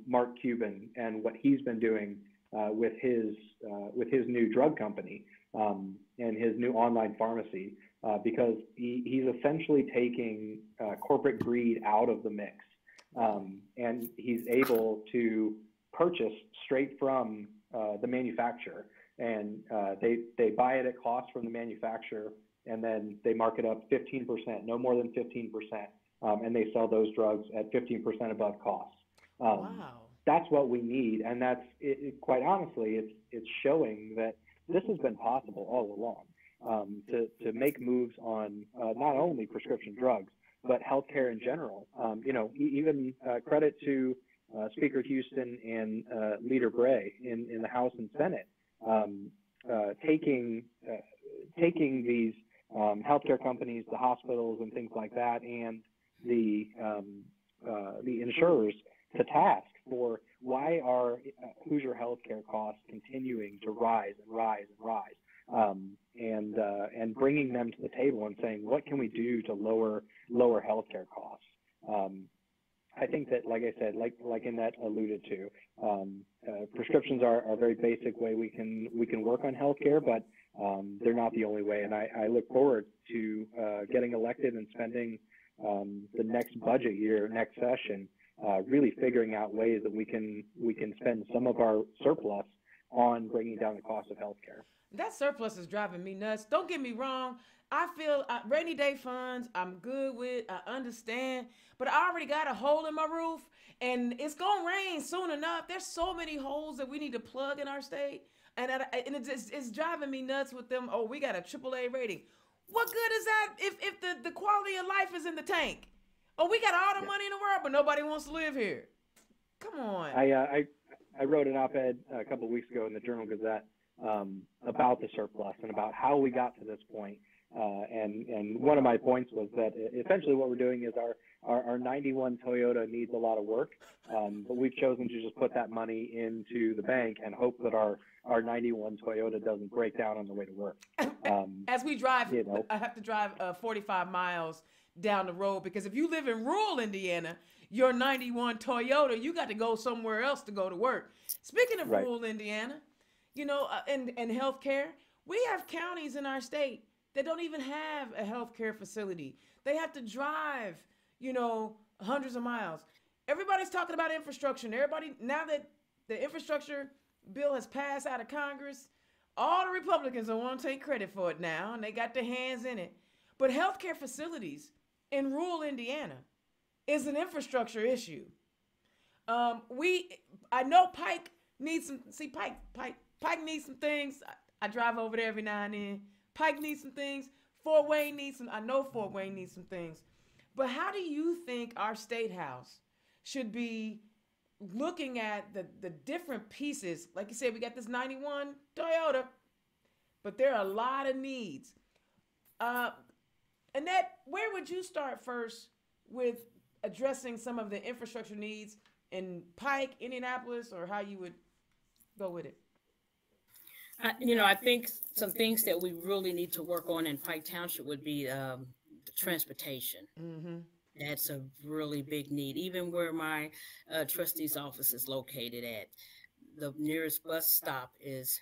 Mark Cuban and what he's been doing with his new drug company and his new online pharmacy, because he's essentially taking corporate greed out of the mix, and he's able to purchase straight from the manufacturer, and they buy it at cost from the manufacturer, and then they mark it up 15%, no more than 15%, and they sell those drugs at 15% above cost. Wow. That's what we need, and that's it, quite honestly, it's showing that this has been possible all along, to make moves on not only prescription drugs but healthcare in general. Even credit to Speaker Houston and Leader Bray in the House and Senate, taking these healthcare companies, the hospitals, and things like that, and the insurers to task for why are Hoosier healthcare costs continuing to rise and rise and rise, and bringing them to the table and saying, what can we do to lower healthcare costs? I think that, like I said, like Annette alluded to, prescriptions are a very basic way we can work on healthcare, but they're not the only way. And I look forward to getting elected and spending the next budget year, next session, really figuring out ways that we can spend some of our surplus on bringing down the cost of healthcare. That surplus is driving me nuts. Don't get me wrong. I feel rainy day funds, I'm good with, I understand, but I already got a hole in my roof and it's going to rain soon enough. There's so many holes that we need to plug in our state. And it's driving me nuts with them. Oh, we got a AAA rating. What good is that if the quality of life is in the tank? Oh, we got all the money in the world, but nobody wants to live here. Come on. I wrote an op-ed a couple of weeks ago in the Journal Gazette about the surplus and about how we got to this point. And one of my points was that essentially what we're doing is our 91 Toyota needs a lot of work, but we've chosen to just put that money into the bank and hope that our 91 Toyota doesn't break down on the way to work. As we drive, I have to drive 45 miles down the road because if you live in rural Indiana, your 91 Toyota, you got to go somewhere else to go to work. Speaking of rural Indiana, and healthcare, we have counties in our state that don't even have a healthcare facility. They have to drive, hundreds of miles. Everybody's talking about infrastructure. And everybody, now that the infrastructure bill has passed out of Congress, all the Republicans don't want to take credit for it now, and they got their hands in it. But healthcare facilities in rural Indiana is an infrastructure issue. I know Pike needs some. See, Pike needs some things. I drive over there every now and then. Pike needs some things. Fort Wayne needs some. I know Fort Wayne needs some things. But how do you think our state house should be looking at the different pieces? Like you said, we got this 91 Toyota, but there are a lot of needs. Annette, where would you start first with addressing some of the infrastructure needs in Pike, Indianapolis, or how you would go with it? I think some things that we really need to work on in Pike Township would be transportation. Mm-hmm. That's a really big need. Even where my trustee's office is located at, the nearest bus stop is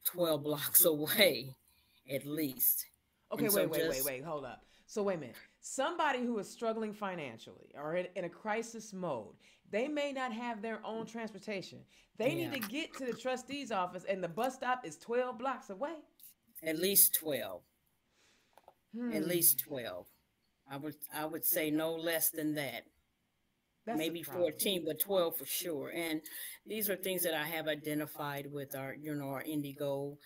12 blocks away, at least. Okay, wait, hold up. So wait a minute. Somebody who is struggling financially or in a crisis mode, they may not have their own transportation. They need to get to the trustee's office, and the bus stop is 12 blocks away. At least 12. At least 12. I would say no less than that. That's maybe 14, but 12 for sure. And these are things that I have identified with our Indigo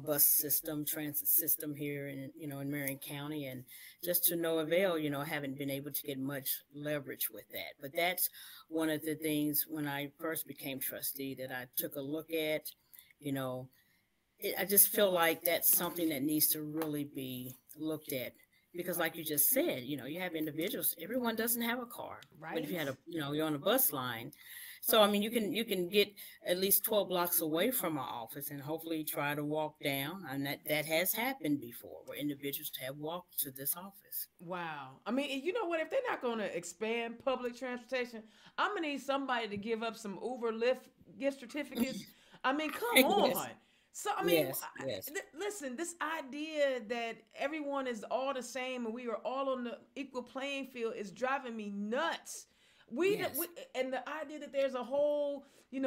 bus system, transit system here in Marion County, and just to no avail. Haven't been able to get much leverage with that. But that's one of the things when I first became trustee that I took a look at. I just feel like that's something that needs to really be looked at. Because like you just said, you have individuals, everyone doesn't have a car. Right. But if you had you're on a bus line. So, I mean, you can get at least 12 blocks away from our office and hopefully try to walk down. And that has happened before where individuals have walked to this office. Wow. I mean, you know what? If they're not going to expand public transportation, I'm going to need somebody to give up some Uber, Lyft gift certificates. I mean, come on. Yes. So, I mean, yes. Listen, this idea that everyone is all the same and we are all on the equal playing field is driving me nuts. And the idea that there's a whole,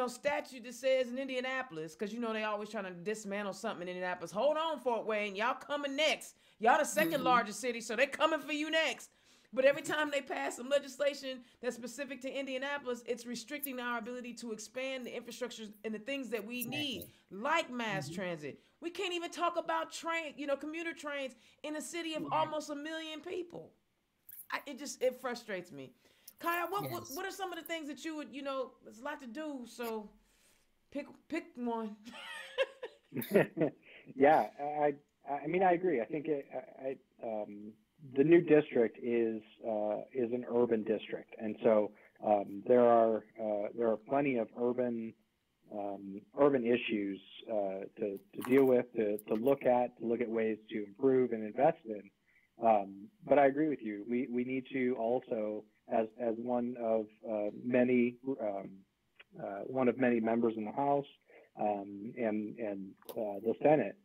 statute that says in Indianapolis, because, they always trying to dismantle something in Indianapolis. Hold on, Fort Wayne. Y'all coming next. Y'all the second largest city, so they coming for you next. But every time they pass some legislation that's specific to Indianapolis, it's restricting our ability to expand the infrastructure and the things that we need, like mass transit. We can't even talk about commuter trains in a city of almost 1 million people. It frustrates me. Kaya, what are some of the things that you would, there's a lot to do, so pick one. Yeah, I mean, I agree. I think the new district is an urban district, and so there are plenty of urban issues to deal with, to look at ways to improve and invest in. But I agree with you. We need to also, as one of many members in the House and the Senate.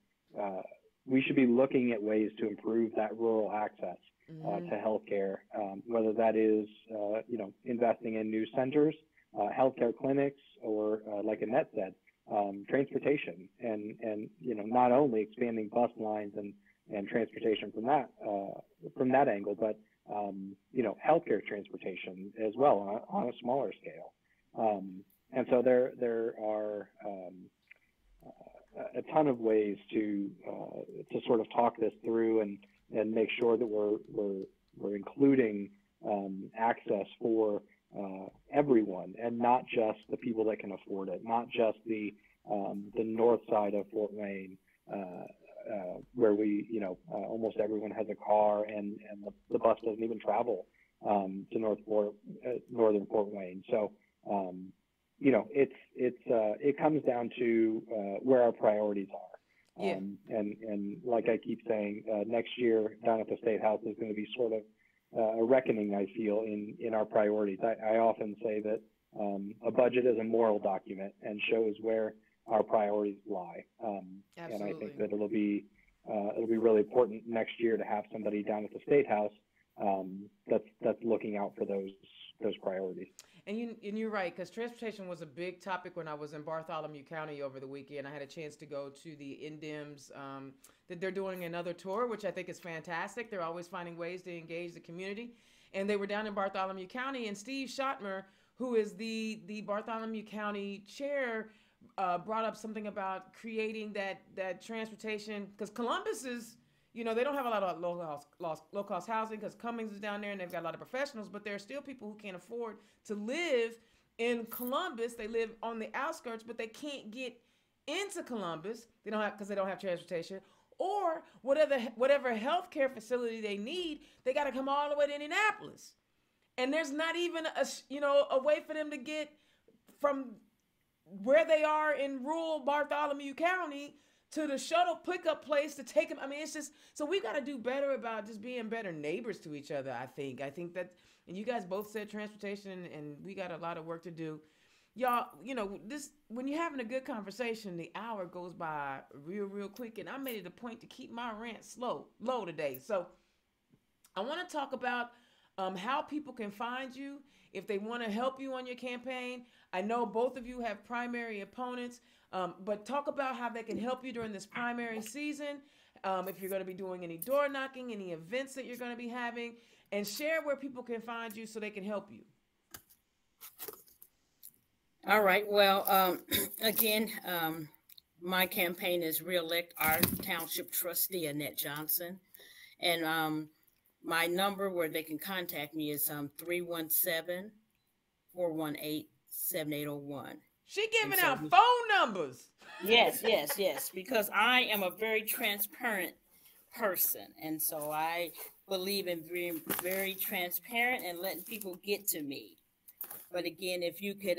We should be looking at ways to improve that rural access to healthcare, whether that is, investing in new centers, healthcare clinics, or like Annette said, transportation and not only expanding bus lines and transportation from that angle, but healthcare transportation as well on a smaller scale. And so there are a ton of ways to sort of talk this through and make sure that we're including access for everyone, and not just the people that can afford it, not just the north side of Fort Wayne, where almost everyone has a car, and the bus doesn't even travel to northern Fort Wayne. So it comes down to where our priorities are. Yeah. And like I keep saying, next year down at the State House is going to be sort of a reckoning, I feel, in our priorities. I often say that a budget is a moral document and shows where our priorities lie. And I think that it'll be really important next year to have somebody down at the State House that's looking out for those priorities. And you're right, because transportation was a big topic when I was in Bartholomew County over the weekend. I had a chance to go to the NDEMS that they're doing another tour, which I think is fantastic. They're always finding ways to engage the community. And they were down in Bartholomew County, and Steve Schottmer, who is the Bartholomew County chair, brought up something about creating that transportation, because Columbus is, they don't have a lot of low-cost housing because Cummings is down there and they've got a lot of professionals, but there are still people who can't afford to live in Columbus. They live on the outskirts, but they can't get into Columbus. Because they don't have transportation, or whatever healthcare facility they need, they got to come all the way to Indianapolis. And there's not even a way for them to get from where they are in rural Bartholomew County to the shuttle pickup place to take them. I mean, it's just, so we got to do better about just being better neighbors to each other, I think that, and you guys both said transportation, and we got a lot of work to do. Y'all, when you're having a good conversation, the hour goes by real quick, and I made it a point to keep my rant low today. So I want to talk about how people can find you if they want to help you on your campaign. I know both of you have primary opponents. But talk about how they can help you during this primary season, if you're going to be doing any door knocking, any events that you're going to be having, and share where people can find you so they can help you. All right. Well, again, my campaign is reelect our township trustee, Annette Johnson. And my number where they can contact me is 317-418-7801. She giving out phone numbers. Yes, because I am a very transparent person. And so I believe in being very transparent and letting people get to me. But again, if you could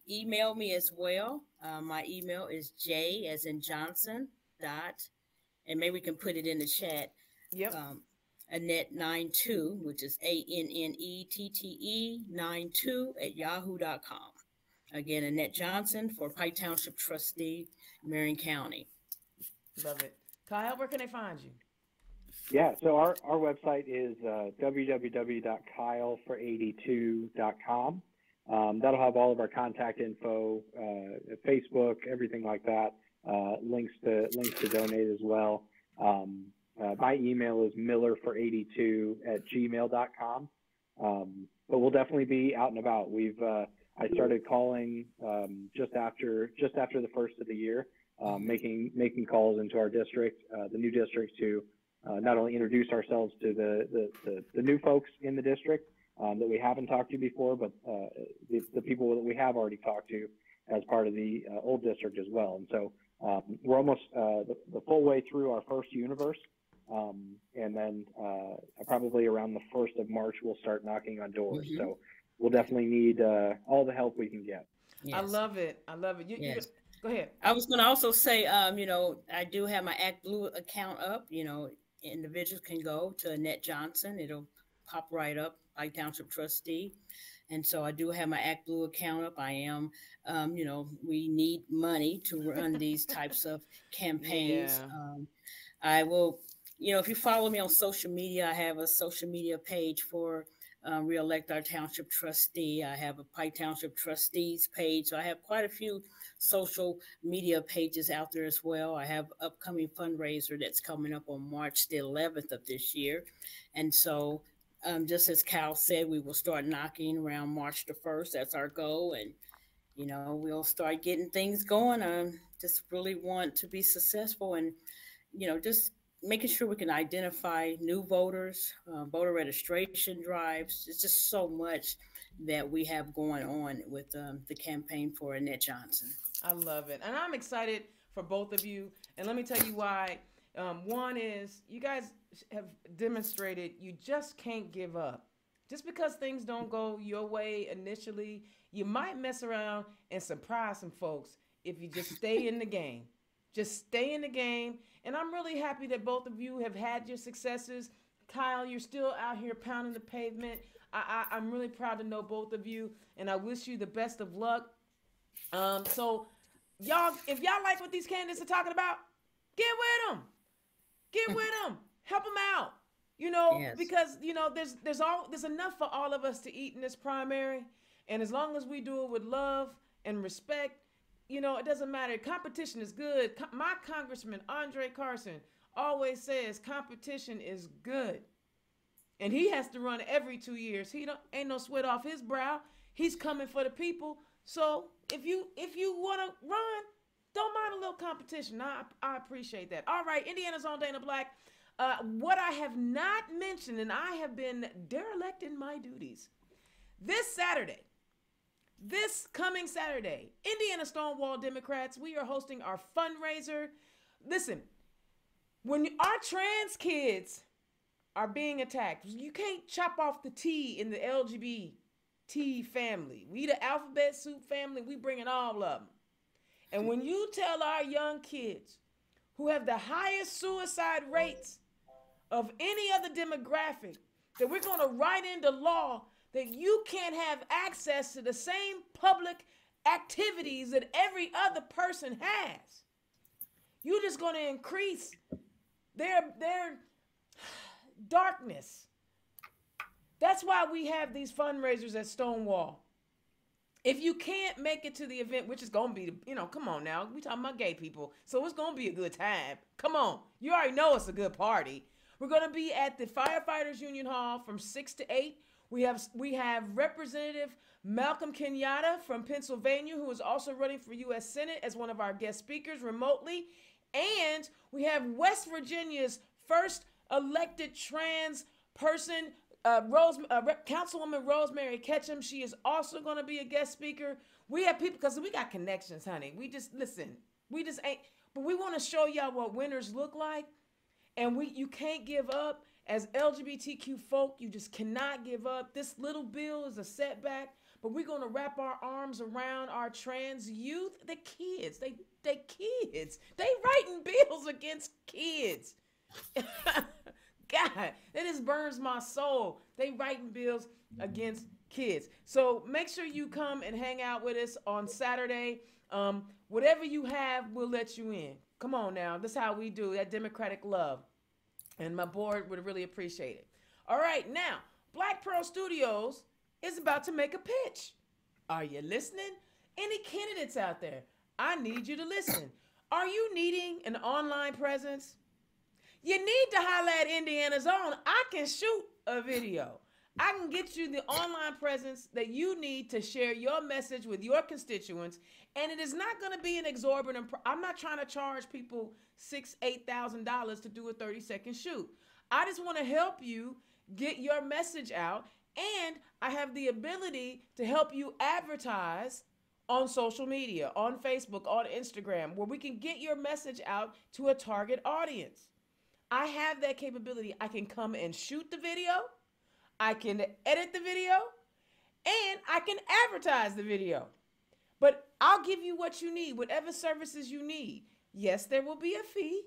email me as well, my email is J as in Johnson and maybe we can put it in the chat. Yep. Annette92, which is ANNETTE 92 @yahoo.com. Again, Annette Johnson for Pike Township Trustee, Marion County. Love it. Kyle, where can they find you? Yeah, so our website is www.kylefor82.com. That'll have all of our contact info, Facebook, everything like that. Links to donate as well. My email is millerfor82@gmail.com. But we'll definitely be out and about. I started calling just after the first of the year, making calls into our district, the new district, to not only introduce ourselves to the new folks in the district that we haven't talked to before, but the people that we have already talked to as part of the old district as well. And so we're almost the full way through our first universe. And then probably around the 1st of March, we'll start knocking on doors. Mm-hmm. So we'll definitely need all the help we can get. Yes. I love it. Yes. Go ahead. I was going to also say, I do have my ActBlue account up. Individuals can go to Annette Johnson. It'll pop right up, Pike Township Trustee. And so I do have my ActBlue account up. I am, we need money to run these types of campaigns. Yeah. I will, if you follow me on social media, I have a social media page for reelect our township trustee. I have a Pike Township trustees page. So I have quite a few social media pages out there as well. I have upcoming fundraiser that's coming up on March the 11th of this year. And so just as Cal said, we will start knocking around March the 1st. That's our goal. And, we'll start getting things going. Just really want to be successful and, just making sure we can identify new voters, voter registration drives. It's just so much that we have going on with the campaign for Annette Johnson. I love it. And I'm excited for both of you. And let me tell you why. One is you guys have demonstrated you just can't give up. Just because things don't go your way initially, you might mess around and surprise some folks if you just stay in the game. Just stay in the game. And I'm really happy that both of you have had your successes. Kyle, you're still out here pounding the pavement. I'm really proud to know both of you, and I wish you the best of luck. So, y'all, if y'all like what these candidates are talking about, get with them. Get with them. Help them out. Yes. Because there's enough for all of us to eat in this primary, and as long as we do it with love and respect, it doesn't matter. Competition is good. My Congressman Andre Carson always says competition is good, and he has to run every 2 years. Ain't no sweat off his brow. He's coming for the people. So if you want to run, don't mind a little competition. I appreciate that. All right, Indiana's own Dana Black. What I have not mentioned, and I have been derelict in my duties, this coming Saturday, Indiana Stonewall Democrats, we are hosting our fundraiser. Listen, when our trans kids are being attacked, you can't chop off the T in the LGBT family. We the alphabet soup family, we bringing all of them. And when you tell our young kids who have the highest suicide rates of any other demographic that we're going to write into law that you can't have access to the same public activities that every other person has, you're just going to increase their darkness. That's why we have these fundraisers at Stonewall. If you can't make it to the event, which is going to be, come on now, we talking about gay people, so it's going to be a good time. Come on, you already know it's a good party. We're going to be at the Firefighters Union Hall from 6 to 8. We have Representative Malcolm Kenyatta from Pennsylvania, who is also running for U.S. Senate as one of our guest speakers remotely. And we have West Virginia's first elected trans person, Councilwoman Rosemary Ketchum. She is also going to be a guest speaker. We have people, because we got connections, honey. We just ain't, but we want to show y'all what winners look like. And you can't give up. As LGBTQ folk, you just cannot give up. This little bill is a setback, but we're going to wrap our arms around our trans youth. The kids, they kids. They writing bills against kids. God, that just burns my soul. They writing bills against kids. So make sure you come and hang out with us on Saturday. Whatever you have, we'll let you in. Come on now. This is how we do that democratic love. And my board would really appreciate it. All right, now, Black Pearl Studios is about to make a pitch. Are you listening? Any candidates out there? I need you to listen. Are you needing an online presence? You need to holler at Indiana's Own. I can shoot a video. I can get you the online presence that you need to share your message with your constituents. And it is not going to be an exorbitant. I'm not trying to charge people $6,000, $8,000 to do a 30-second shoot. I just want to help you get your message out. And I have the ability to help you advertise on social media, on Facebook, on Instagram, where we can get your message out to a target audience. I have that capability. I can come and shoot the video. I can edit the video, and I can advertise the video. But I'll give you what you need, whatever services you need. Yes, there will be a fee,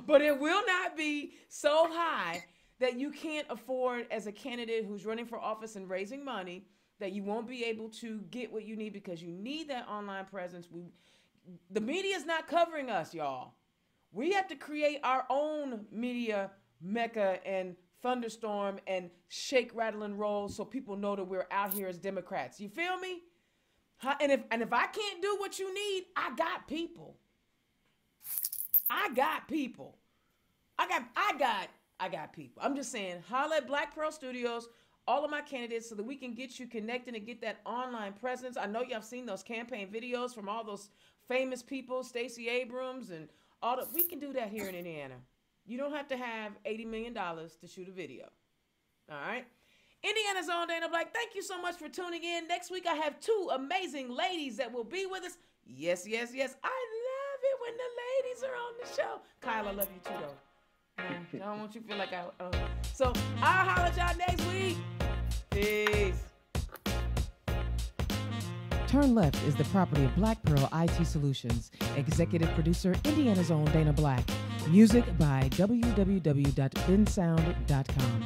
but it will not be so high that you can't afford, as a candidate who's running for office and raising money, that you won't be able to get what you need because you need that online presence. The media is not covering us, y'all. We have to create our own media mecca and thunderstorm and shake, rattle, and roll so people know that we're out here as Democrats. You feel me? And if I can't do what you need, I got people. I got people. I got people. I'm just saying, holla at Black Pearl Studios, all of my candidates, so that we can get you connected and get that online presence. I know y'all seen those campaign videos from all those famous people, Stacey Abrams and all the. We can do that here in Indiana. You don't have to have $80 million to shoot a video. All right? Indiana's own Dana Black, thank you so much for tuning in. Next week, I have 2 amazing ladies that will be with us. Yes, yes, yes. I love it when the ladies are on the show. Kyle, I love you too, though. I don't want you to feel like So I'll holler at y'all next week. Peace. Turn Left is the property of Black Pearl IT Solutions. Executive producer, Indiana's own Dana Black. Music by www.bensound.com.